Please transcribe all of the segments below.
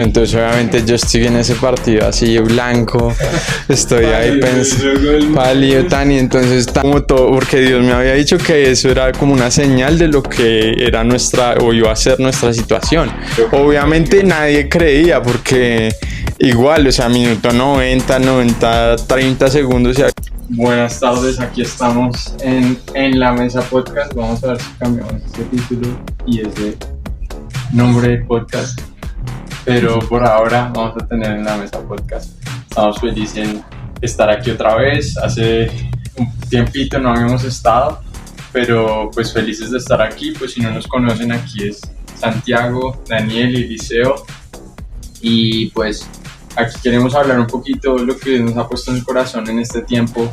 Entonces obviamente yo estoy en ese partido así blanco, estoy ahí pensando, pálido tan, y entonces como todo, porque Dios me había dicho que eso era como una señal de lo que era nuestra, o iba a ser nuestra situación. Obviamente nadie creía porque igual, o sea, minuto 90, 30 segundos. Buenas tardes, aquí estamos en la mesa podcast. Vamos a ver si cambiamos este título y ese nombre de podcast. Pero por ahora vamos a tener en la mesa podcast. Estamos felices en estar aquí otra vez. Hace un tiempito no habíamos estado, pero pues felices de estar aquí. Pues si no nos conocen, aquí es Santiago, Daniel y Liceo. Y pues aquí queremos hablar un poquito de lo que nos ha puesto en el corazón en este tiempo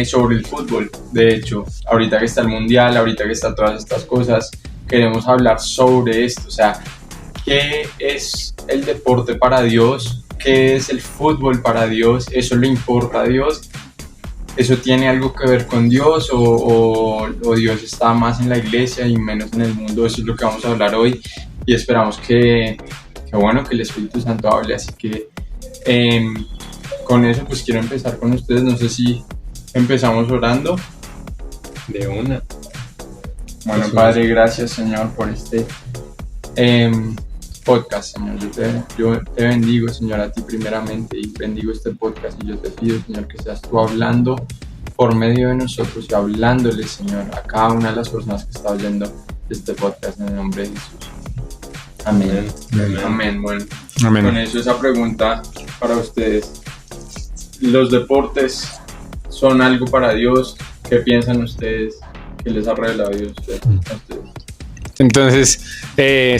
sobre el fútbol. De hecho, ahorita que está el mundial, ahorita que está todas estas cosas, queremos hablar sobre esto. O sea, ¿qué es el deporte para Dios? ¿Qué es el fútbol para Dios? ¿Eso le importa a Dios? ¿Eso tiene algo que ver con Dios? ¿O Dios está más en la iglesia y menos en el mundo? Eso es lo que vamos a hablar hoy y esperamos que el Espíritu Santo hable. Así que con eso pues quiero empezar con ustedes. No sé si empezamos orando. De una. Bueno, Padre, gracias Señor por este podcast, Señor. Yo te bendigo, Señor, a ti primeramente, y bendigo este podcast, y yo te pido, Señor, que seas tú hablando por medio de nosotros y hablándole, Señor, a cada una de las personas que está oyendo este podcast, en el nombre de Jesús. Amén. Amén. Bueno, Amén. Con eso, esa pregunta para ustedes: ¿los deportes son algo para Dios? ¿Qué piensan ustedes? ¿Qué les ha revelado Dios a ustedes? Entonces,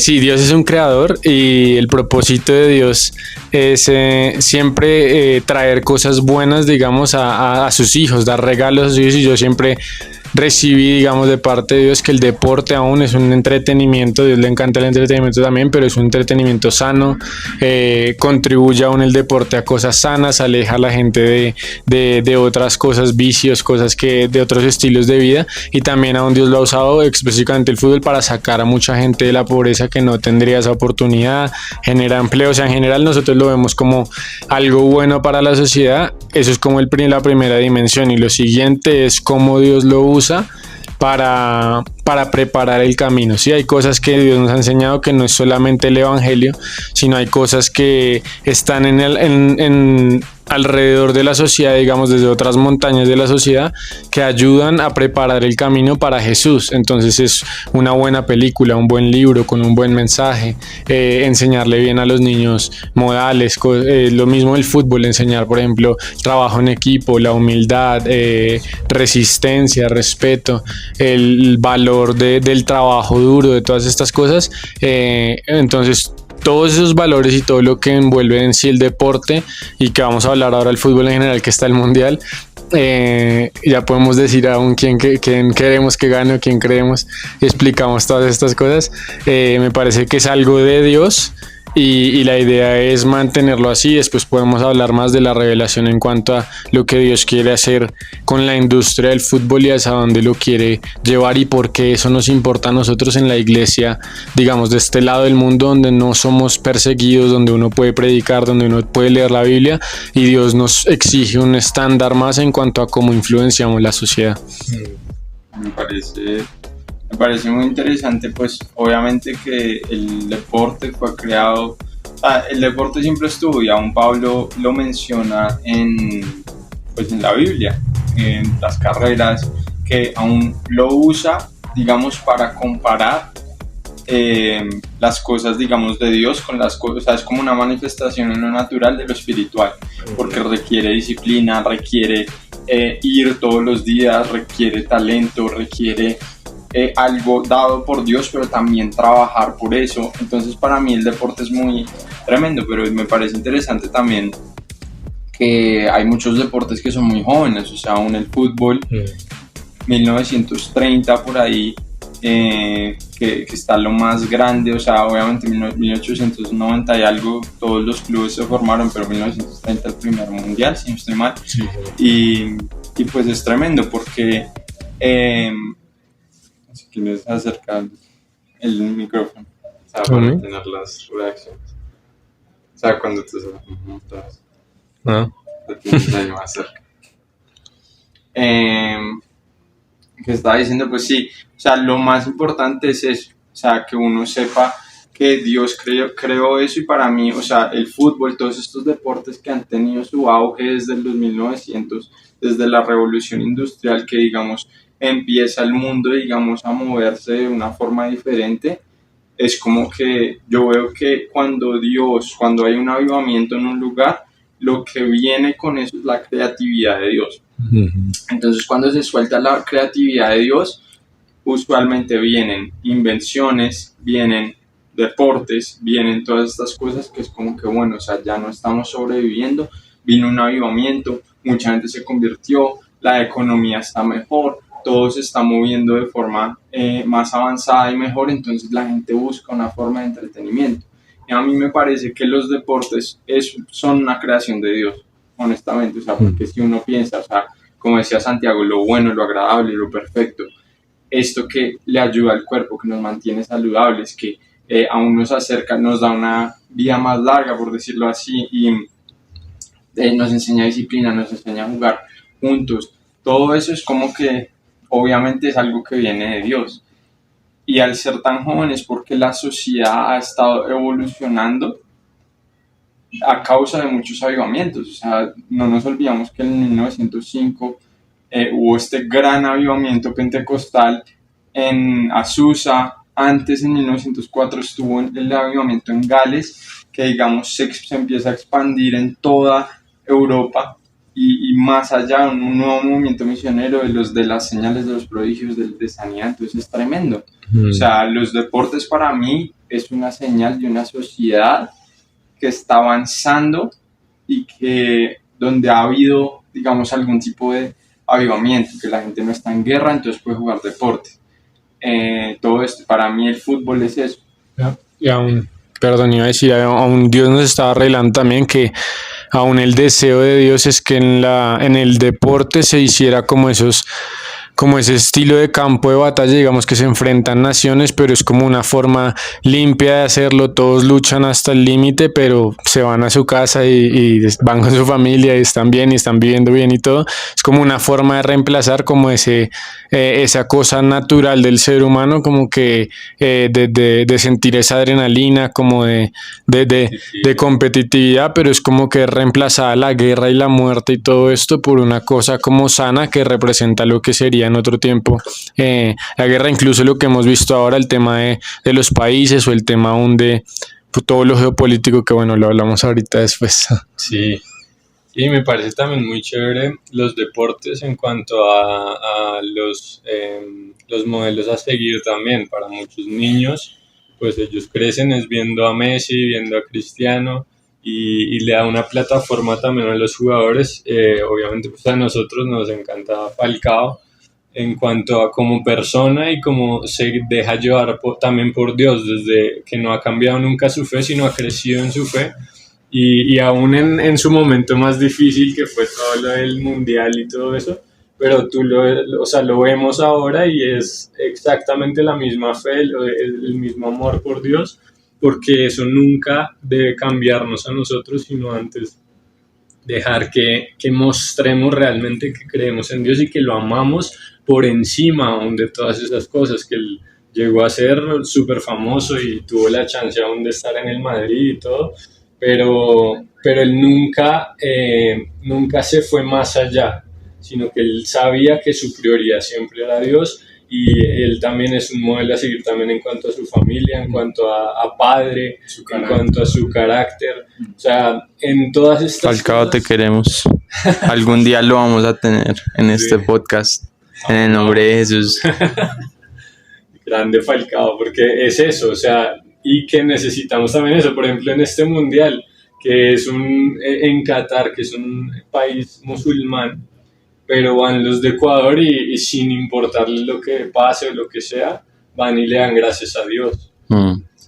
sí, Dios es un creador y el propósito de Dios es siempre traer cosas buenas, digamos, a sus hijos, dar regalos a sus hijos. Y yo siempre recibí, digamos, de parte de Dios que el deporte aún es un entretenimiento. A Dios le encanta el entretenimiento también, pero es un entretenimiento sano. Contribuye aún el deporte a cosas sanas, aleja a la gente de otras cosas, vicios, cosas de otros estilos de vida. Y también aún Dios lo ha usado, específicamente el fútbol, para sacar a mucha gente de la pobreza que no tendría esa oportunidad, genera empleo. O sea, en general nosotros lo vemos como algo bueno para la sociedad. Eso es como la primera dimensión, y lo siguiente es cómo Dios lo usa para preparar el camino. Sí, hay cosas que Dios nos ha enseñado que no es solamente el evangelio, sino hay cosas que están alrededor de la sociedad, digamos, desde otras montañas de la sociedad, que ayudan a preparar el camino para Jesús. Entonces es una buena película, un buen libro con un buen mensaje, enseñarle bien a los niños modales, lo mismo el fútbol, enseñar, por ejemplo, trabajo en equipo, la humildad, resistencia, respeto, el valor del trabajo duro, de todas estas cosas. Entonces todos esos valores y todo lo que envuelve en sí el deporte, y que vamos a hablar ahora del fútbol en general, que está el mundial, ya podemos decir aún quién queremos que gane o quién creemos, y explicamos todas estas cosas. Me parece que es algo de Dios, y la idea es mantenerlo así. Después podemos hablar más de la revelación en cuanto a lo que Dios quiere hacer con la industria del fútbol y hacia dónde lo quiere llevar, y por qué eso nos importa a nosotros en la iglesia, digamos, de este lado del mundo, donde no somos perseguidos, donde uno puede predicar, donde uno puede leer la Biblia, y Dios nos exige un estándar más en cuanto a cómo influenciamos la sociedad. Me parece muy interesante. Pues obviamente que el deporte fue creado, el deporte siempre estuvo, y aún Pablo lo menciona en la Biblia, en las carreras, que aún lo usa, digamos, para comparar las cosas, digamos, de Dios con las cosas. O sea, es como una manifestación en lo natural de lo espiritual, porque requiere disciplina, requiere ir todos los días, requiere talento, requiere algo dado por Dios, pero también trabajar por eso. Entonces para mí el deporte es muy tremendo, pero me parece interesante también que hay muchos deportes que son muy jóvenes. O sea, aún el fútbol, 1930 por ahí, que está lo más grande. O sea, obviamente 1890 y algo, todos los clubes se formaron, pero 1930 el primer mundial, si no estoy mal. Sí. Y pues es tremendo porque si quieres acercar el micrófono, o sea, para tener las reacciones. O sea, cuando tú estás, ¿no? lo tienes ahí más cerca. Que estaba diciendo, pues sí, o sea, lo más importante es eso, o sea, que uno sepa que Dios creó eso y para mí, o sea, el fútbol, todos estos deportes que han tenido su auge desde los 1900, desde la revolución industrial, que digamos empieza el mundo, digamos, a moverse de una forma diferente, es como que yo veo que cuando hay un avivamiento en un lugar, lo que viene con eso es la creatividad de Dios. Entonces, cuando se suelta la creatividad de Dios, usualmente vienen invenciones, vienen deportes, vienen todas estas cosas que es como que, bueno, o sea, ya no estamos sobreviviendo, vino un avivamiento, mucha gente se convirtió, la economía está mejor, todo se está moviendo de forma más avanzada y mejor, entonces la gente busca una forma de entretenimiento. Y a mí me parece que los deportes son una creación de Dios, honestamente, o sea, porque si uno piensa, o sea, como decía Santiago, lo bueno, lo agradable, lo perfecto, esto que le ayuda al cuerpo, que nos mantiene saludables, que aún nos acerca, nos da una vida más larga, por decirlo así, y nos enseña disciplina, nos enseña a jugar juntos. Todo eso es como que obviamente es algo que viene de Dios. Y al ser tan jóvenes, porque la sociedad ha estado evolucionando a causa de muchos avivamientos. O sea, no nos olvidamos que en 1905 hubo este gran avivamiento pentecostal en Azusa. Antes, en 1904, estuvo el avivamiento en Gales, que digamos se empieza a expandir en toda Europa y más allá, un nuevo movimiento misionero de las señales de los prodigios de sanidad. Entonces es tremendo. O sea, los deportes para mí es una señal de una sociedad que está avanzando y que donde ha habido, digamos, algún tipo de avivamiento, que la gente no está en guerra, entonces puede jugar deporte. Todo esto, para mí el fútbol es eso. Y aún, perdón, iba a decir, aún Dios nos estaba revelando también que aún el deseo de Dios es que en el deporte se hiciera como ese estilo de campo de batalla, digamos que se enfrentan naciones, pero es como una forma limpia de hacerlo, todos luchan hasta el límite, pero se van a su casa y van con su familia y están bien y están viviendo bien y todo. Es como una forma de reemplazar como esa cosa natural del ser humano, como que de sentir esa adrenalina, como de competitividad, pero es como que reemplazada la guerra y la muerte y todo esto por una cosa como sana que representa lo que sería en otro tiempo la guerra, incluso lo que hemos visto ahora, el tema de los países o el tema aún de todo lo geopolítico, que bueno, lo hablamos ahorita después. Sí, y me parece también muy chévere los deportes en cuanto a los modelos a seguir también para muchos niños, pues ellos crecen es viendo a Messi, viendo a Cristiano y le da una plataforma también a los jugadores. Obviamente pues a nosotros nos encanta Falcao en cuanto a como persona y como se deja llevar también por Dios, desde que no ha cambiado nunca su fe, sino ha crecido en su fe. Y aún en su momento más difícil, que fue todo lo del mundial y todo eso, pero o sea, lo vemos ahora y es exactamente la misma fe, el mismo amor por Dios, porque eso nunca debe cambiarnos a nosotros, sino antes dejar que mostremos realmente que creemos en Dios y que lo amamos por encima aún de todas esas cosas, que él llegó a ser súper famoso y tuvo la chance aún de estar en el Madrid y todo, pero él nunca se fue más allá, sino que él sabía que su prioridad siempre era Dios y él también es un modelo a seguir también en cuanto a su familia, en cuanto a padre, en cuanto a su carácter, o sea, en todas estas Falcao, cosas. te queremos. Algún día lo vamos a tener en este podcast, en el nombre de Jesús. Grande Falcao, porque es eso, o sea, y que necesitamos también eso, por ejemplo, en este mundial, que es en Qatar, que es un país musulmán, pero van los de Ecuador y sin importarles lo que pase o lo que sea, van y le dan gracias a Dios.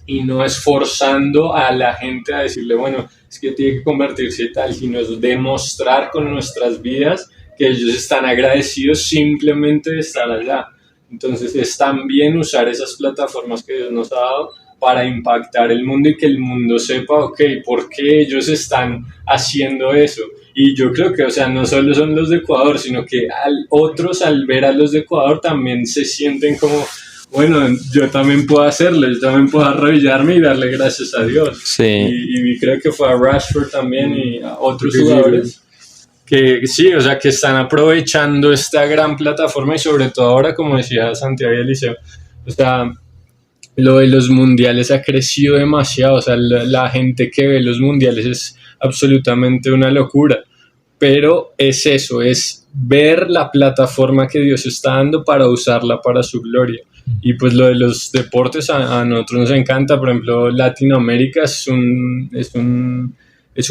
Y no es forzando a la gente a decirle, bueno, es que tiene que convertirse y tal, sino es demostrar con nuestras vidas que ellos están agradecidos simplemente de estar allá. Entonces es también usar esas plataformas que Dios nos ha dado para impactar el mundo y que el mundo sepa, ok, por qué ellos están haciendo eso. Y yo creo que, o sea, no solo son los de Ecuador, sino que otros al ver a los de Ecuador también se sienten como, bueno, yo también puedo hacerlo, yo también puedo arrodillarme y darle gracias a Dios. Sí. Y creo que fue a Rashford también y a otros jugadores que sí, o sea, que están aprovechando esta gran plataforma y sobre todo ahora, como decía Santiago y Eliseo, o sea, lo de los mundiales ha crecido demasiado, o sea, la gente que ve los mundiales es absolutamente una locura, pero es eso, es ver la plataforma que Dios está dando para usarla para su gloria. Y pues lo de los deportes a nosotros nos encanta, por ejemplo, Latinoamérica es un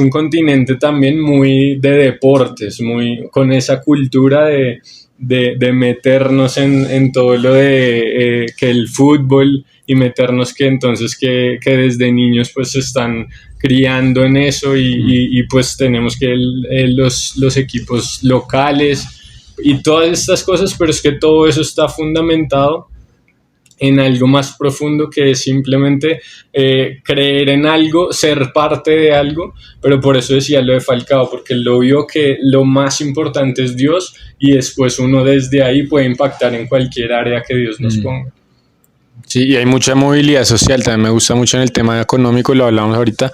continente también muy de deportes, muy con esa cultura de meternos en todo lo de que el fútbol y meternos que entonces que desde niños pues se están criando en eso y pues tenemos que los equipos locales y todas estas cosas, pero es que todo eso está fundamentado en algo más profundo que es simplemente creer en algo, ser parte de algo, pero por eso decía lo de Falcao, porque lo vio que lo más importante es Dios y después uno desde ahí puede impactar en cualquier área que Dios nos ponga. Sí, y hay mucha movilidad social, también me gusta mucho en el tema económico, lo hablamos ahorita,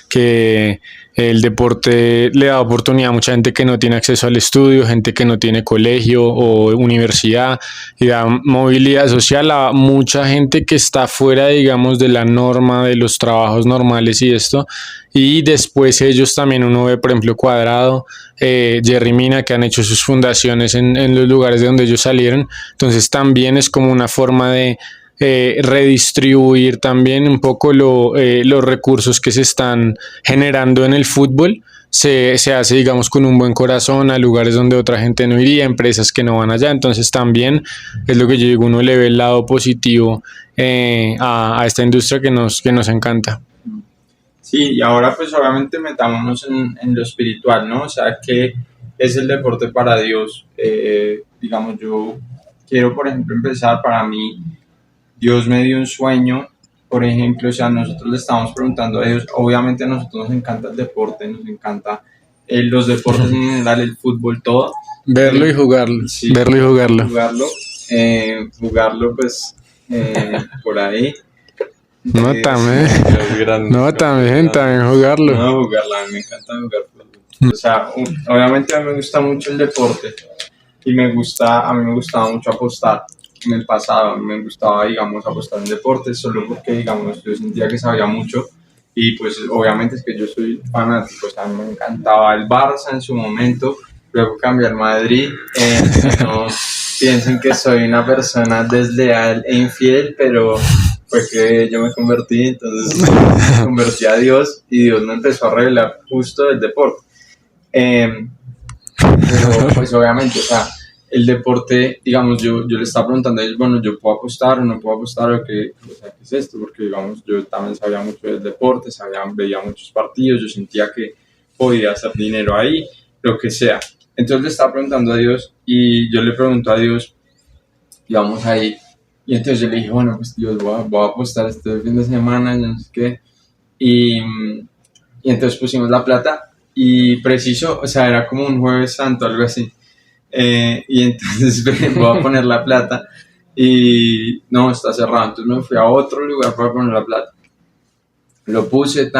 que el deporte le da oportunidad a mucha gente que no tiene acceso al estudio, gente que no tiene colegio o universidad, y da movilidad social a mucha gente que está fuera, digamos, de la norma, de los trabajos normales y esto, y después ellos también, uno ve, por ejemplo, Cuadrado, Jerry Mina, que han hecho sus fundaciones en los lugares de donde ellos salieron, entonces también es como una forma de redistribuir también un poco los recursos que se están generando en el fútbol. Se hace, digamos, con un buen corazón a lugares donde otra gente no iría, empresas que no van allá, entonces también es lo que yo digo, uno le ve el lado positivo a esta industria que nos encanta. Sí, y ahora pues obviamente metámonos en lo espiritual, ¿no? O sea, ¿qué es el deporte para Dios? Digamos, yo quiero, por ejemplo, empezar. Para mí Dios me dio un sueño, por ejemplo, o sea, nosotros le estamos preguntando a Dios, obviamente a nosotros nos encanta el deporte, nos encanta los deportes en general, el fútbol, todo. Verlo y jugarlo, sí, verlo y jugarlo. Jugarlo pues por ahí. No, también jugarlo. No, jugarlo, a mí me encanta jugar fútbol. O sea, obviamente a mí me gusta mucho el deporte y a mí me gustaba mucho apostar. En el pasado me gustaba, digamos, apostar en deportes solo porque, digamos, yo sentía que sabía mucho y pues obviamente es que yo soy fanático, o sea, me encantaba el Barça en su momento, luego cambié al Madrid, no piensen que soy una persona desleal e infiel, pero fue que yo me convertí, entonces me convertí a Dios y Dios me empezó a revelar justo del deporte. Pero pues obviamente, o sea, el deporte, digamos, yo le estaba preguntando a ellos, bueno, yo puedo apostar o no puedo apostar o qué es esto, porque digamos, yo también sabía mucho del deporte, veía muchos partidos, yo sentía que podía hacer dinero ahí, lo que sea. Entonces le estaba preguntando a Dios y yo le pregunto a Dios, digamos ahí, y entonces yo le dije, bueno, pues Dios, voy a apostar este fin de semana, no sé qué, y entonces pusimos la plata y preciso, o sea, era como un Jueves Santo, algo así. Y entonces voy a poner la plata y no, está cerrado, entonces me fui a otro lugar para poner la plata, lo puse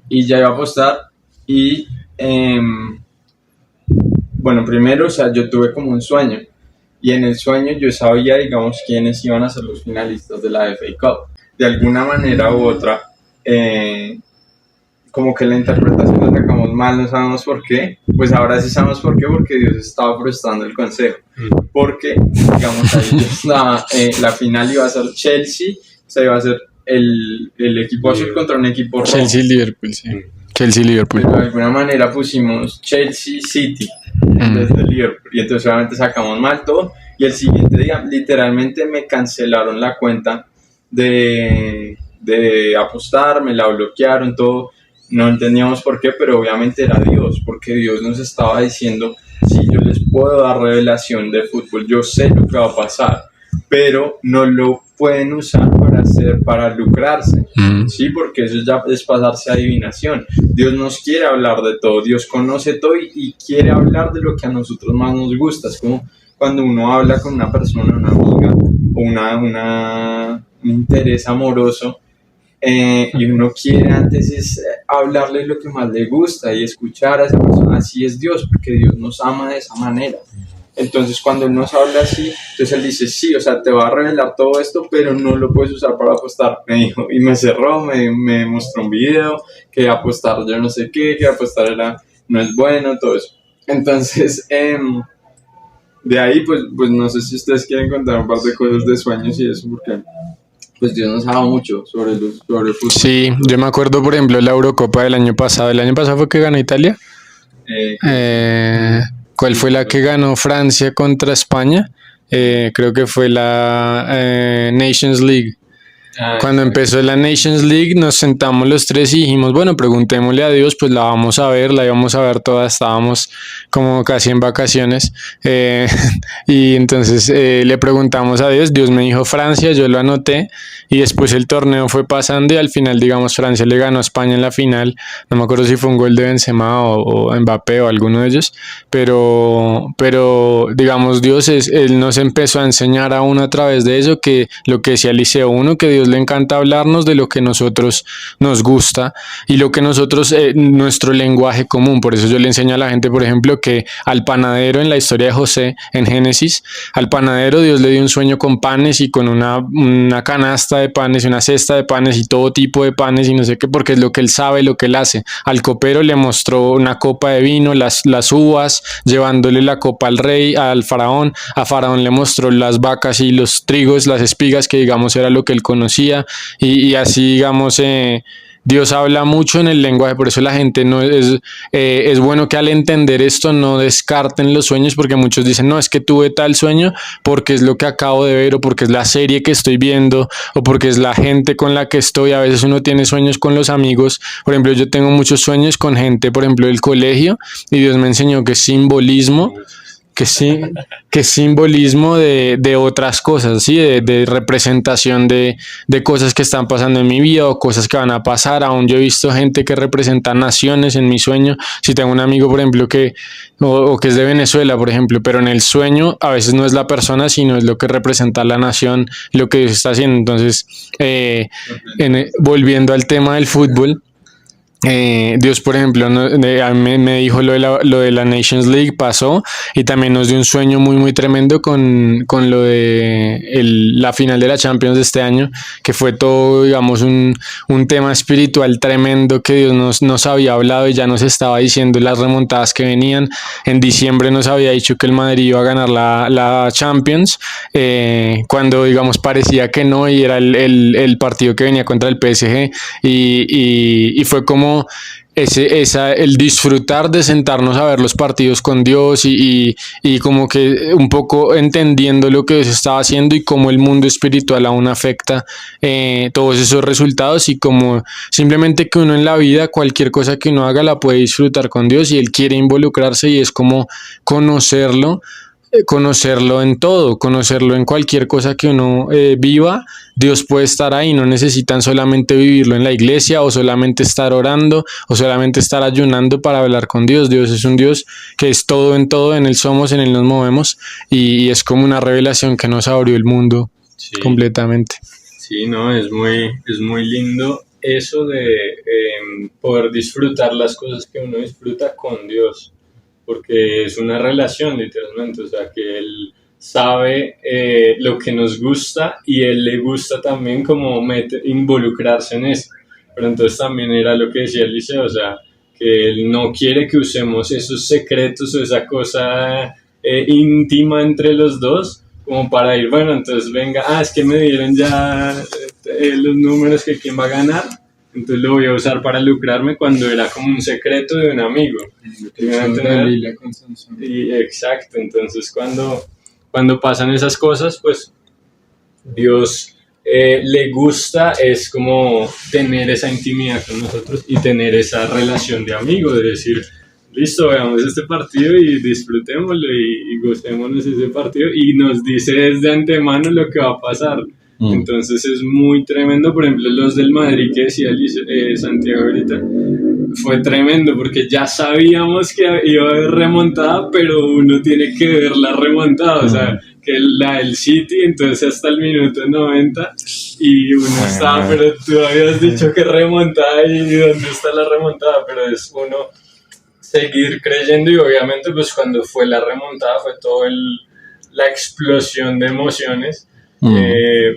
y ya iba a apostar y bueno, primero, o sea, yo tuve como un sueño y en el sueño yo sabía, digamos, quiénes iban a ser los finalistas de la FA Cup, de alguna manera u otra. Como que la interpretación la sacamos mal, no sabemos por qué. Pues ahora sí sabemos por qué, porque Dios estaba frustrando el consejo. Porque, digamos, ahí estaba, la final iba a ser Chelsea, o sea, iba a ser el equipo azul contra un equipo rojo. Chelsea-Liverpool, sí. Chelsea-Liverpool. Pero de alguna manera pusimos Chelsea-City desde Liverpool. Y entonces obviamente sacamos mal todo. Y el siguiente día, literalmente me cancelaron la cuenta de apostar, me la bloquearon, todo. No entendíamos por qué, pero obviamente era Dios, porque Dios nos estaba diciendo, si yo les puedo dar revelación de fútbol, yo sé lo que va a pasar, pero no lo pueden usar para lucrarse, ¿sí? Porque eso ya es pasarse a adivinación. Dios nos quiere hablar de todo, Dios conoce todo y quiere hablar de lo que a nosotros más nos gusta. Es como cuando uno habla con una persona, una amiga, o un interés amoroso, y uno quiere antes hablarle lo que más le gusta y escuchar a esa persona. Así es Dios, porque Dios nos ama de esa manera. Entonces cuando Él nos habla así, entonces Él dice, sí, o sea, te va a revelar todo esto, pero no lo puedes usar para apostar, me dijo, y me cerró, me mostró un video, que apostar yo no sé qué, que apostar no es bueno, todo eso. Entonces, de ahí, pues no sé si ustedes quieren contar un par de cosas de sueños y eso, porque pues Dios nos ha dado mucho sobre el fútbol. Sí, yo me acuerdo, por ejemplo, la Eurocopa del año pasado. ¿El año pasado fue que ganó Italia? ¿Cuál fue la que ganó Francia contra España? Creo que fue la Nations League. Cuando empezó la Nations League nos sentamos los tres y dijimos, bueno, preguntémosle a Dios, pues la vamos a ver, la íbamos a ver toda, estábamos como casi en vacaciones, y entonces le preguntamos a Dios, Dios me dijo Francia, yo lo anoté, y después el torneo fue pasando y al final, digamos, Francia le ganó a España en la final, no me acuerdo si fue un gol de Benzema o Mbappé o alguno de ellos, pero digamos, Él nos empezó a enseñar a uno a través de eso, que lo que decía Eliseo, uno, que Dios le encanta hablarnos de lo que nosotros nos gusta y lo que nosotros, nuestro lenguaje común. Por eso yo le enseño a la gente, por ejemplo, que al panadero en la historia de José, en Génesis, al panadero Dios le dio un sueño con panes y con una canasta de panes, una cesta de panes y todo tipo de panes y no sé qué, porque es lo que él sabe, lo que él hace. Al copero le mostró una copa de vino, las uvas, llevándole la copa al rey, al faraón. A faraón le mostró las vacas y los trigos, las espigas, que digamos era lo que él conocía. Y así, digamos, Dios habla mucho en el lenguaje, por eso la gente no es bueno que al entender esto no descarten los sueños, porque muchos dicen, no, es que tuve tal sueño porque es lo que acabo de ver, o porque es la serie que estoy viendo, o porque es la gente con la que estoy. A veces uno tiene sueños con los amigos, por ejemplo, yo tengo muchos sueños con gente, por ejemplo, del colegio, y Dios me enseñó que es simbolismo, que simbolismo de otras cosas, ¿sí? De representación de cosas que están pasando en mi vida o cosas que van a pasar. Aún yo he visto gente que representa naciones en mi sueño. Si tengo un amigo, por ejemplo, que es de Venezuela, por ejemplo, pero en el sueño a veces no es la persona, sino es lo que representa la nación, lo que Dios está haciendo. Entonces, volviendo al tema del fútbol, Dios, por ejemplo, me dijo lo de la Nations League, pasó, y también nos dio un sueño muy muy tremendo con lo de la final de la Champions de este año, que fue todo, digamos, un tema espiritual tremendo que Dios nos había hablado y ya nos estaba diciendo las remontadas que venían. En diciembre nos había dicho que el Madrid iba a ganar la Champions, cuando, digamos, parecía que no, y era el partido que venía contra el PSG, y fue como el disfrutar de sentarnos a ver los partidos con Dios y como que un poco entendiendo lo que Dios estaba haciendo y cómo el mundo espiritual aún afecta todos esos resultados, y como simplemente que uno en la vida, cualquier cosa que uno haga la puede disfrutar con Dios, y Él quiere involucrarse, y es como conocerlo en todo, conocerlo en cualquier cosa que uno viva. Dios puede estar ahí, no necesitan solamente vivirlo en la iglesia, o solamente estar orando, o solamente estar ayunando para hablar con Dios. Dios es un Dios que es todo, en Él somos, en Él nos movemos, y es como una revelación que nos abrió el mundo completamente. Sí, no, es muy lindo eso de poder disfrutar las cosas que uno disfruta con Dios, porque es una relación literalmente, o sea, que Él sabe lo que nos gusta y Él le gusta también como involucrarse en eso. Pero entonces también era lo que decía Eliseo, o sea, que Él no quiere que usemos esos secretos o esa cosa íntima entre los dos como para ir, bueno, entonces venga, es que me dieron ya los números que quién va a ganar, entonces lo voy a usar para lucrarme, cuando era como un secreto de un amigo. Exacto, entonces cuando pasan esas cosas, pues Dios le gusta, es como tener esa intimidad con nosotros y tener esa relación de amigo, de decir, listo, veamos este partido y disfrutémoslo y gocémonos ese partido y nos dice desde antemano lo que va a pasar. Entonces es muy tremendo. Por ejemplo, los del Madrid que decía Santiago ahorita, fue tremendo porque ya sabíamos que iba a haber remontada, pero uno tiene que ver la remontada, o sea, que el City, entonces hasta el minuto 90 y uno estaba, pero tú habías dicho que remontada y ¿dónde está la remontada? Pero es uno seguir creyendo y obviamente pues cuando fue la remontada fue todo la explosión de emociones.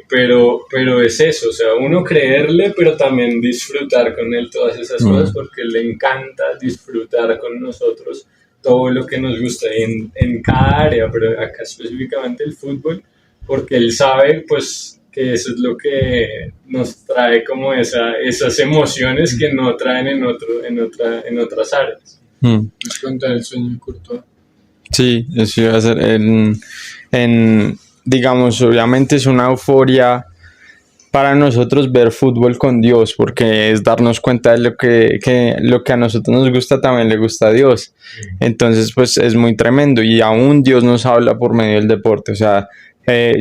Pero es eso, o sea, uno creerle, pero también disfrutar con él todas esas cosas, porque le encanta disfrutar con nosotros todo lo que nos gusta en cada área, pero acá específicamente el fútbol, porque él sabe pues que eso es lo que nos trae como esas emociones que no traen en otras áreas. ¿Nos cuenta el sueño de Courtois? Sí, eso iba a ser digamos, obviamente es una euforia para nosotros ver fútbol con Dios, porque es darnos cuenta de lo que a nosotros nos gusta también le gusta a Dios. Entonces, pues es muy tremendo y aún Dios nos habla por medio del deporte. O sea,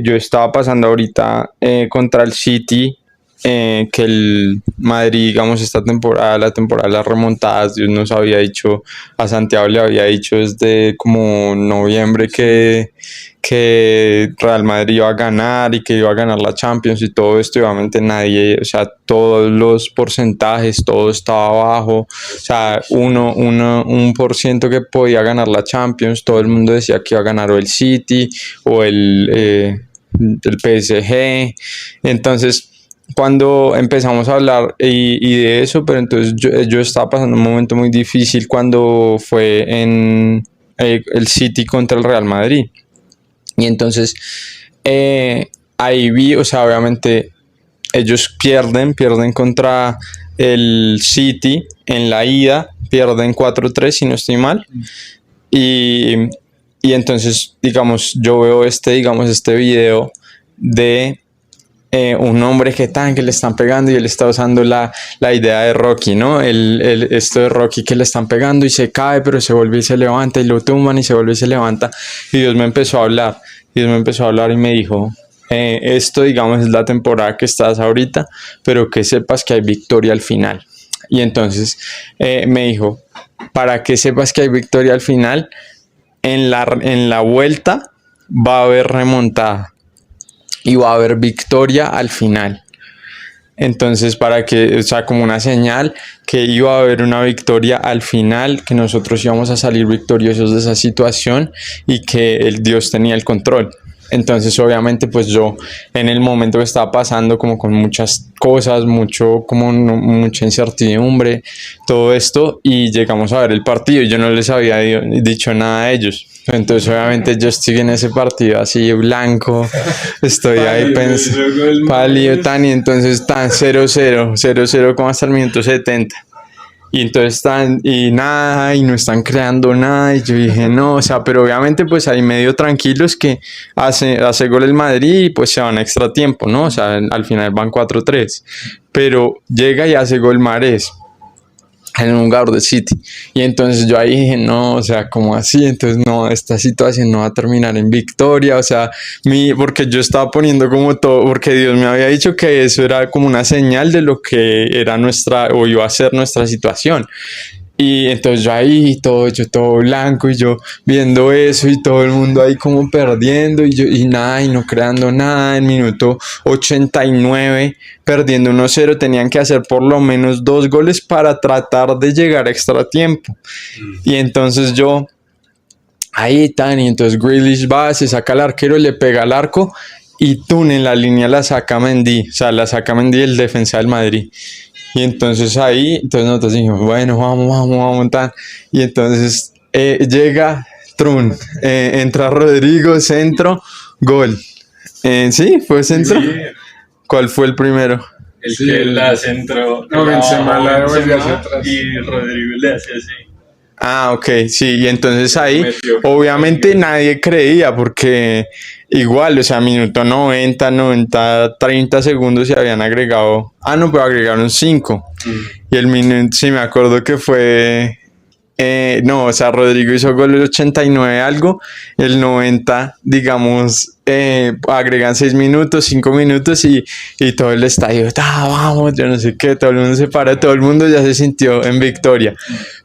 yo estaba pasando ahorita contra el City, que el Madrid, digamos, la temporada de las remontadas, Dios nos había dicho, a Santiago le había dicho desde como noviembre que Real Madrid iba a ganar y que iba a ganar la Champions y todo esto, y obviamente nadie, o sea, todos los porcentajes, todo estaba abajo, o sea, 1% que podía ganar la Champions, todo el mundo decía que iba a ganar o el City o el PSG. Entonces cuando empezamos a hablar y de eso, pero entonces yo estaba pasando un momento muy difícil cuando fue en el City contra el Real Madrid. Y entonces ahí vi, o sea, obviamente ellos pierden contra el City en la ida, pierden 4-3 si no estoy mal. Y entonces, digamos, yo veo este video de un hombre que le están pegando y él está usando la idea de Rocky, ¿no? Esto de Rocky que le están pegando y se cae, pero se vuelve y se levanta y lo tumban y se vuelve y se levanta. Y Dios me empezó a hablar y me dijo, esto, digamos, es la temporada que estás ahorita, pero que sepas que hay victoria al final. Y entonces me dijo, para que sepas que hay victoria al final, en la vuelta va a haber remontada y va a haber victoria al final. Entonces, para que, o sea, como una señal que iba a haber una victoria al final, que nosotros íbamos a salir victoriosos de esa situación y que el Dios tenía el control. Entonces, obviamente, pues yo en el momento que estaba pasando como con muchas cosas, mucha incertidumbre, todo esto, y llegamos a ver el partido y yo no les había dicho nada a ellos. Entonces, obviamente, yo estoy en ese partido así blanco, estoy ahí pensando, pálido, y entonces están 0-0 como hasta el minuto 70. Y entonces y no están creando nada, y yo dije, no, o sea, pero obviamente pues ahí medio tranquilos que hace gol el Madrid y pues se van a extra tiempo, ¿no? O sea, al final van 4-3, pero llega y hace gol Mahrez en un jugador de City, y entonces yo ahí dije, no, o sea, ¿cómo así? Entonces no, esta situación no va a terminar en victoria, o sea, porque yo estaba poniendo como todo, porque Dios me había dicho que eso era como una señal de lo que era o iba a ser nuestra situación. Y entonces yo ahí todo blanco y yo viendo eso y todo el mundo ahí como perdiendo y no creando nada. En minuto 89 perdiendo 1-0, tenían que hacer por lo menos 2 goles para tratar de llegar a extra tiempo. Y entonces yo ahí y entonces Grealish va, se saca al arquero, le pega al arco y en la línea la saca Mendy, o sea, la saca Mendy, el defensa del Madrid. Y entonces nosotros dijimos, bueno, vamos, tal. Y entonces llega Trun, entra Rodrigo, centro, gol. ¿Sí? ¿Fue centro? Sí. ¿Cuál fue el primero? El que la centró. No, Benzema la devolvió hacia atrás. Y Rodrigo le hacía así. Ah, ok, sí, y entonces ahí obviamente nadie creía porque igual, o sea, minuto 90, 30 segundos se habían agregado, pero agregaron 5 y el minuto, sí me acuerdo que fue No, o sea, Rodrigo hizo gol el 89 algo, el 90, digamos, agregan 6 minutos, 5 minutos y todo el estadio, vamos, yo no sé qué, todo el mundo se para, todo el mundo ya se sintió en victoria,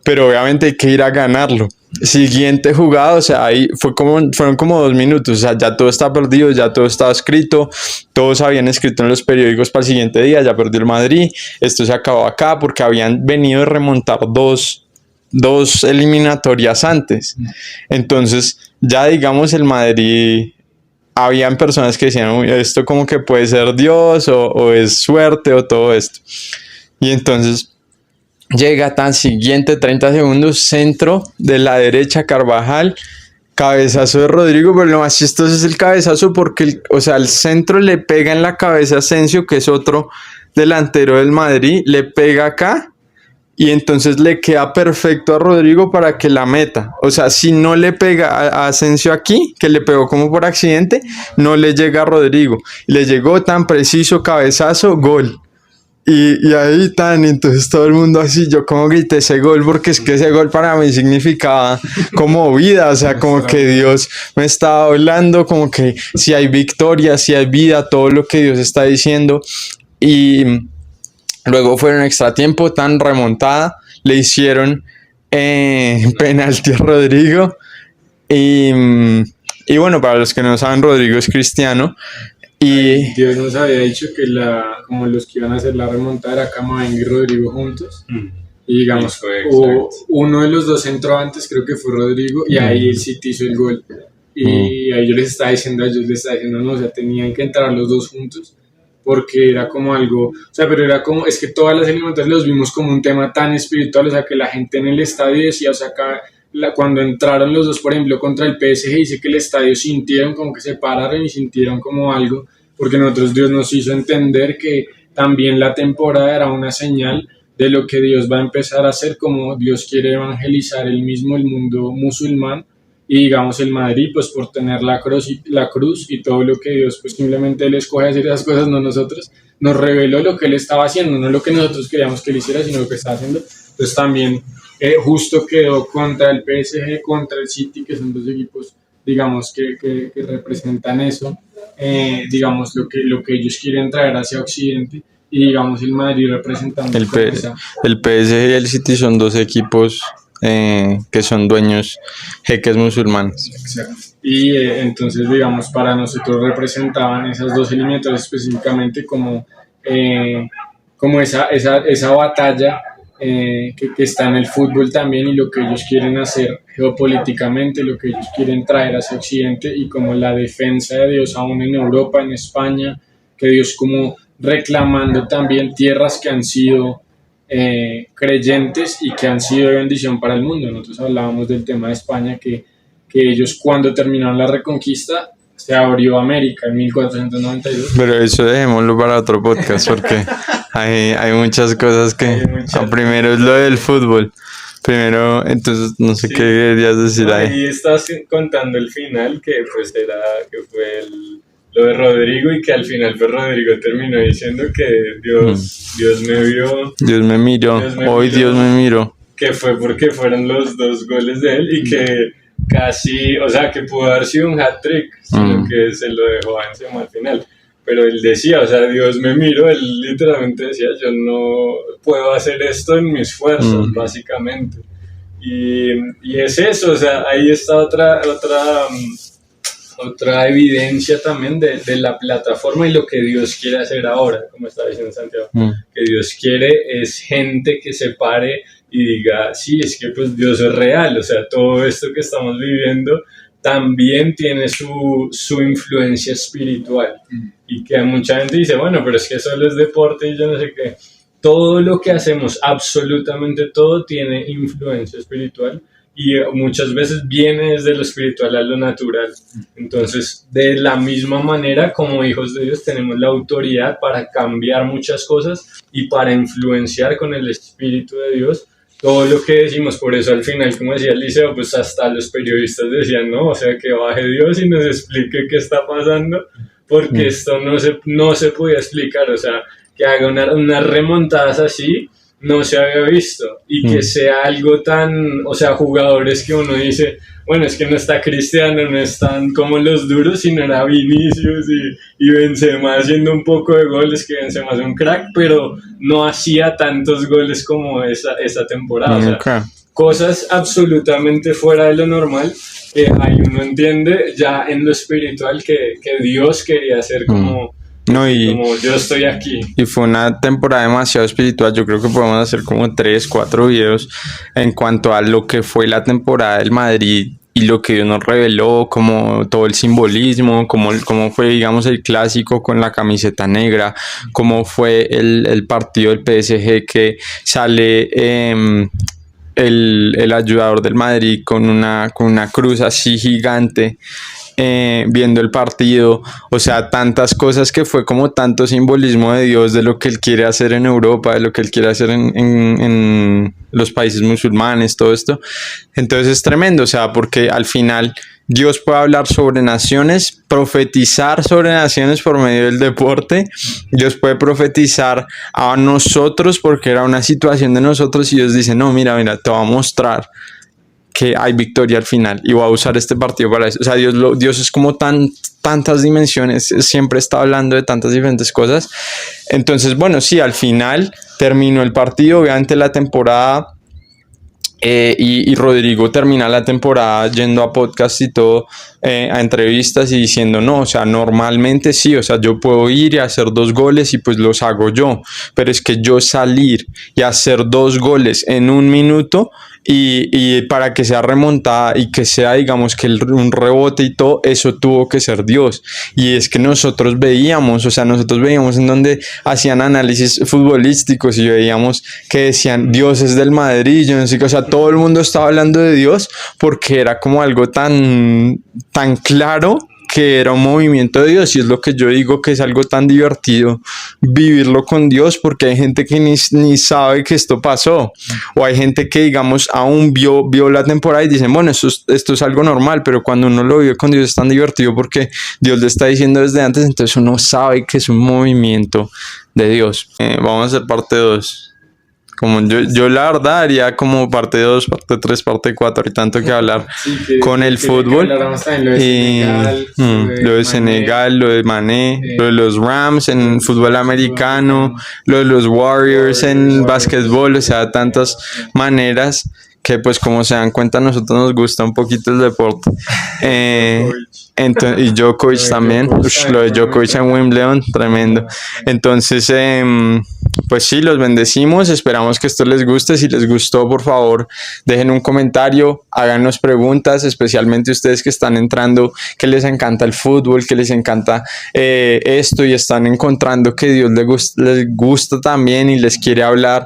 pero obviamente hay que ir a ganarlo. Siguiente jugada, o sea, ahí fueron como 2 minutos, o sea, ya todo está perdido, ya todo estaba escrito, todos habían escrito en los periódicos para el siguiente día, ya perdió el Madrid, esto se acabó acá porque habían venido a remontar dos eliminatorias antes. Entonces, ya digamos el Madrid, habían personas que decían, "Uy, esto como que puede ser Dios o es suerte o todo esto". Y entonces llega tan siguiente 30 segundos, centro de la derecha Carvajal, cabezazo de Rodrigo, pero lo más chistoso es el cabezazo porque, o sea, el centro le pega en la cabeza a Asensio, que es otro delantero del Madrid, le pega acá y entonces le queda perfecto a Rodrigo para que la meta. O sea, si no le pega a Asensio aquí, que le pegó como por accidente, no le llega a Rodrigo. Le llegó tan preciso, cabezazo, gol. Y ahí tan, entonces todo el mundo así, yo como grité ese gol, porque es que ese gol para mí significaba como vida, o sea, como que Dios me estaba hablando, como que si hay victoria, si hay vida, todo lo que Dios está diciendo. Y luego fueron extra tiempo, tan remontada, le hicieron penalti a Rodrigo. Y bueno, para los que no saben, Rodrigo es cristiano. Y Dios nos había dicho que como los que iban a hacer la remontada era Camavinga y Rodrigo juntos. Y digamos, uno de los dos entró antes, creo que fue Rodrigo, y ahí el City hizo el gol. Y ahí yo les estaba diciendo a ellos, no, o sea, tenían que entrar los dos juntos, porque era como algo, o sea, pero era como, es que todas las eliminatorias los vimos como un tema tan espiritual, o sea, que la gente en el estadio decía, o sea, cuando entraron los dos, por ejemplo, contra el PSG, dice que el estadio sintieron como que se pararon y sintieron como algo, porque nosotros Dios nos hizo entender que también la temporada era una señal de lo que Dios va a empezar a hacer, como Dios quiere evangelizar el mundo musulmán, y digamos el Madrid, pues por tener la cruz y todo lo que Dios, pues simplemente Él escoge hacer esas cosas, no nosotros, nos reveló lo que Él estaba haciendo, no lo que nosotros queríamos que Él hiciera, sino lo que estaba haciendo. Entonces también justo quedó contra el PSG, contra el City, que son dos equipos, digamos, que representan eso, digamos, lo que ellos quieren traer hacia Occidente, y digamos el Madrid representando el PSG y el City son dos equipos que son dueños jeques musulmanes. Exacto. Y entonces, digamos, para nosotros representaban esas dos eliminatorias específicamente como esa batalla que está en el fútbol también, y lo que ellos quieren hacer geopolíticamente, lo que ellos quieren traer hacia Occidente, y como la defensa de Dios aún en Europa, en España, que Dios como reclamando también tierras que han sido creyentes y que han sido de bendición para el mundo. Nosotros hablábamos del tema de España, que ellos cuando terminaron la reconquista se abrió América en 1492. Pero eso dejémoslo para otro podcast, porque hay muchas cosas que... Primero es lo del fútbol. Primero, entonces, no sé qué querías decir ahí. Ahí estás contando el final, que pues que fue lo de Rodrigo, y que al final pues Rodrigo terminó diciendo que Dios me vio. Dios me miró. Dios me miró. Que fue porque fueron los dos goles de él, y que casi, o sea, que pudo haber sido un hat-trick, sino que se lo dejó a Benzema al final. Pero él decía, o sea, Dios me miró, él literalmente decía, yo no puedo hacer esto en mis fuerzas, básicamente. Y es eso, o sea, ahí está otra evidencia también de la plataforma y lo que Dios quiere hacer ahora, como estaba diciendo Santiago. Que Dios quiere es gente que se pare y diga, sí, es que pues Dios es real, o sea, todo esto que estamos viviendo también tiene su influencia espiritual. Y que mucha gente dice, bueno, pero es que solo es deporte y yo no sé qué. Todo lo que hacemos, absolutamente todo, tiene influencia espiritual, y muchas veces viene desde lo espiritual a lo natural. Entonces, de la misma manera, como hijos de Dios, tenemos la autoridad para cambiar muchas cosas y para influenciar con el Espíritu de Dios todo lo que decimos. Por eso al final, como decía el Liceo, pues hasta los periodistas decían, no, o sea, que baje Dios y nos explique qué está pasando, porque esto no se podía explicar, o sea, que haga unas remontadas así, no se había visto y que sea algo tan, o sea, jugadores que uno dice, bueno, es que no está Cristiano, no están como los duros, sino era Vinicius y Benzema haciendo un poco de goles, que Benzema es un crack, pero no hacía tantos goles como esa temporada. O sea, Okay. cosas absolutamente fuera de lo normal, que ahí uno entiende ya en lo espiritual que Dios quería hacer como, No, como yo estoy aquí. y fue una temporada demasiado espiritual. Yo creo que podemos hacer como 3, 4 videos en cuanto a lo que fue la temporada del Madrid y lo que Dios nos reveló, como todo el simbolismo, cómo fue, digamos, el clásico con la camiseta negra, cómo fue el partido del PSG que sale el ayudador del Madrid con una cruz así gigante. Viendo el partido, o sea, tantas cosas que fue como tanto simbolismo de Dios, de lo que Él quiere hacer en Europa, de lo que Él quiere hacer en los países musulmanes, todo esto. Entonces es tremendo, o sea, porque al final Dios puede hablar sobre naciones, profetizar sobre naciones por medio del deporte. Dios puede profetizar a nosotros porque era una situación de nosotros y Dios dice, no, mira, te va a mostrar que hay victoria al final y voy a usar este partido para eso. O sea, Dios es como tantas dimensiones, siempre está hablando de tantas diferentes cosas. Entonces, bueno, sí, al final terminó el partido, obviamente la temporada, y Rodrigo termina la temporada yendo a podcast y todo, a entrevistas y diciendo, no, o sea, normalmente sí, o sea, yo puedo ir y hacer 2 goles y pues los hago yo, pero es que yo salir y hacer 2 goles en 1 minuto y para que sea remontada y que sea, digamos, que un rebote y todo, eso tuvo que ser Dios. Y es que nosotros veíamos en donde hacían análisis futbolísticos y veíamos que decían, Dios es del Madrid, yo no sé qué, o sea, todo el mundo estaba hablando de Dios porque era como algo tan claro que era un movimiento de Dios, y es lo que yo digo, que es algo tan divertido vivirlo con Dios, porque hay gente que ni sabe que esto pasó, o hay gente que, digamos, aún vio la temporada y dicen, bueno, esto es algo normal, pero cuando uno lo vive con Dios es tan divertido porque Dios le está diciendo desde antes, entonces uno sabe que es un movimiento de Dios. Vamos a hacer parte 2. Como yo la verdad haría como parte 2, parte 3, parte 4, y tanto que hablar con el fútbol. Lo de Senegal, lo de Mané, lo de los Rams en fútbol americano, lo de los Warriors en básquetbol, o sea, tantas maneras que, pues, como se dan cuenta, a nosotros nos gusta un poquito el deporte. Y Djokovic también, lo de Djokovic en Wimbledon, tremendo. Entonces, pues sí, los bendecimos, esperamos que esto les guste. Si les gustó, por favor, dejen un comentario, háganos preguntas, especialmente ustedes que están entrando, que les encanta el fútbol, que les encanta esto y están encontrando que Dios les gusta también y les quiere hablar.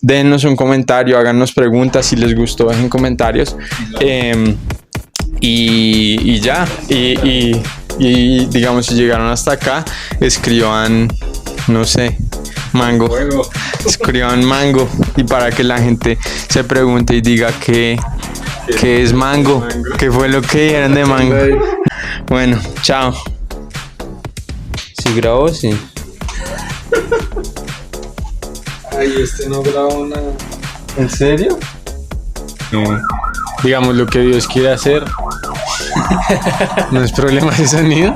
Déjennos un comentario, háganos preguntas, si les gustó, dejen comentarios. Y ya, y digamos, si llegaron hasta acá, escriban, no sé, mango, escriban mango, y para que la gente se pregunte y diga qué es mango, qué fue lo que dijeron de mango. Bueno, chao. ¿Sí grabó? Sí. Ay, no grabó nada. ¿En serio? No. Digamos, lo que Dios quiere hacer no es problema de sonido.